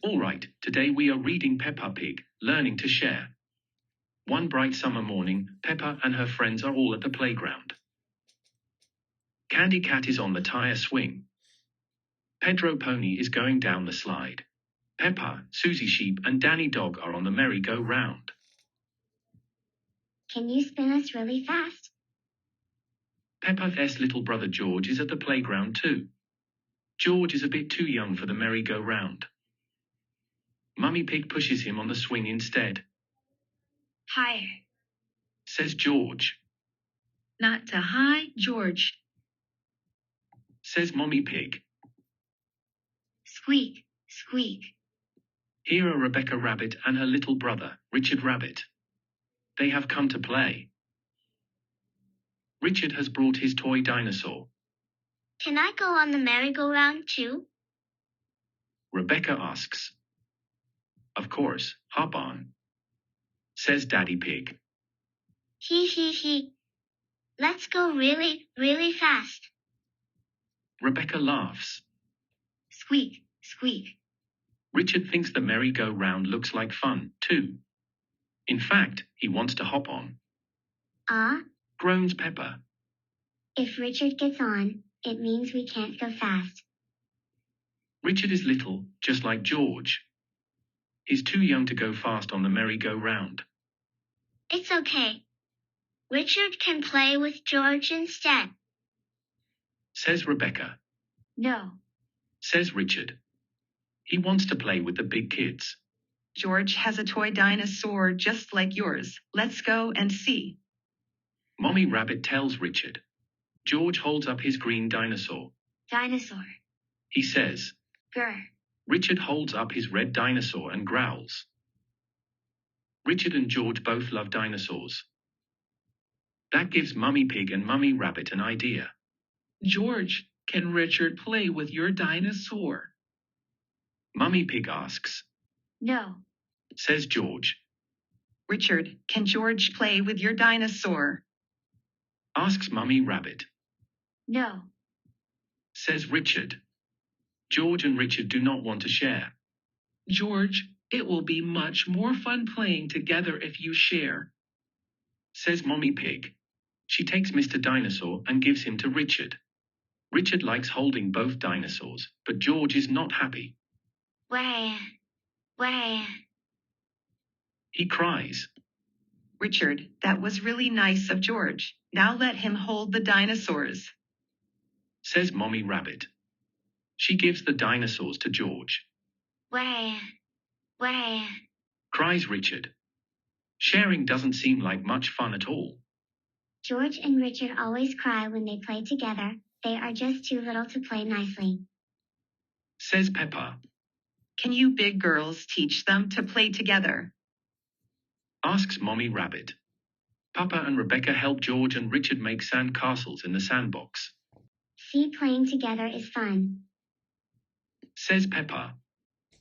All right, today we are reading Peppa Pig, Learning to Share. One bright summer morning, Peppa and her friends are all at the playground. Candy Cat is on the tire swing. Pedro Pony is going down the slide. Peppa, Suzy Sheep and Danny Dog are on the merry-go-round. Can you spin us really fast? Peppa's little brother George is at the playground too. George is a bit too young for the merry-go-round. Mummy Pig pushes him on the swing instead. Higher. Says George. Not too high, George. Says Mummy Pig. Squeak, squeak. Here are Rebecca Rabbit and her little brother, Richard Rabbit. They have come to play. Richard has brought his toy dinosaur. Can I go on the merry-go-round too? Rebecca asks. Of course, hop on. Says Daddy Pig. He. Let's go really, really fast. Rebecca laughs. Squeak, squeak. Richard thinks the merry-go-round looks like fun, too. In fact, he wants to hop on. Groans Peppa. If Richard gets on, it means we can't go fast. Richard is little, just like George. He's too young to go fast on the merry-go-round. It's okay. Richard can play with George instead. Says Rebecca. No. Says Richard. He wants to play with the big kids. George has a toy dinosaur just like yours. Let's go and see. Mommy Rabbit tells Richard. George holds up his green dinosaur. Dinosaur. He says. Grr. Richard holds up his red dinosaur and growls. Richard and George both love dinosaurs. That gives Mummy Pig and Mummy Rabbit an idea. George, can Richard play with your dinosaur? Mummy Pig asks. No. Says George. Richard, can George play with your dinosaur? Asks Mummy Rabbit. No. Says Richard. George and Richard do not want to share. George, it will be much more fun playing together if you share. Says Mommy Pig. She takes Mr. Dinosaur and gives him to Richard. Richard likes holding both dinosaurs, but George is not happy. Wah. He cries. Richard, that was really nice of George. Now let him hold the dinosaurs. Says Mommy Rabbit. She gives the dinosaurs to George. Wah. Cries Richard. Sharing doesn't seem like much fun at all. George and Richard always cry when they play together. They are just too little to play nicely. Says Peppa. Can you big girls teach them to play together? Asks Mommy Rabbit. Papa and Rebecca help George and Richard make sand castles in the sandbox. See, playing together is fun. Says Peppa.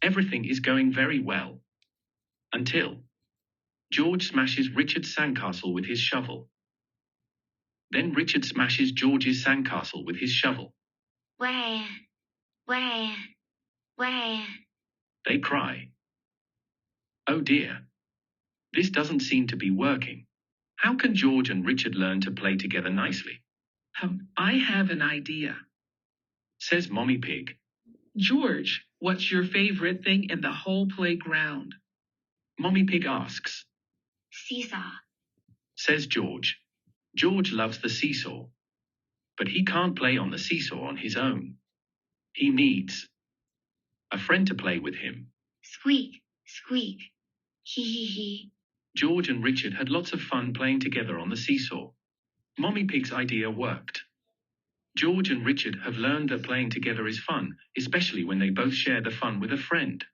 Everything is going very well. Until George smashes Richard's sandcastle with his shovel. Then Richard smashes George's sandcastle with his shovel. Wah. They cry. Oh dear. This doesn't seem to be working. How can George and Richard learn to play together nicely? I have an idea. Says Mommy Pig. George, what's your favorite thing in the whole playground? Mommy Pig asks. Seesaw. Says George. George loves the seesaw. But he can't play on the seesaw on his own. He needs a friend to play with him. Squeak, squeak. He. George and Richard had lots of fun playing together on the seesaw. Mommy Pig's idea worked. George and Richard have learned that playing together is fun, especially when they both share the fun with a friend.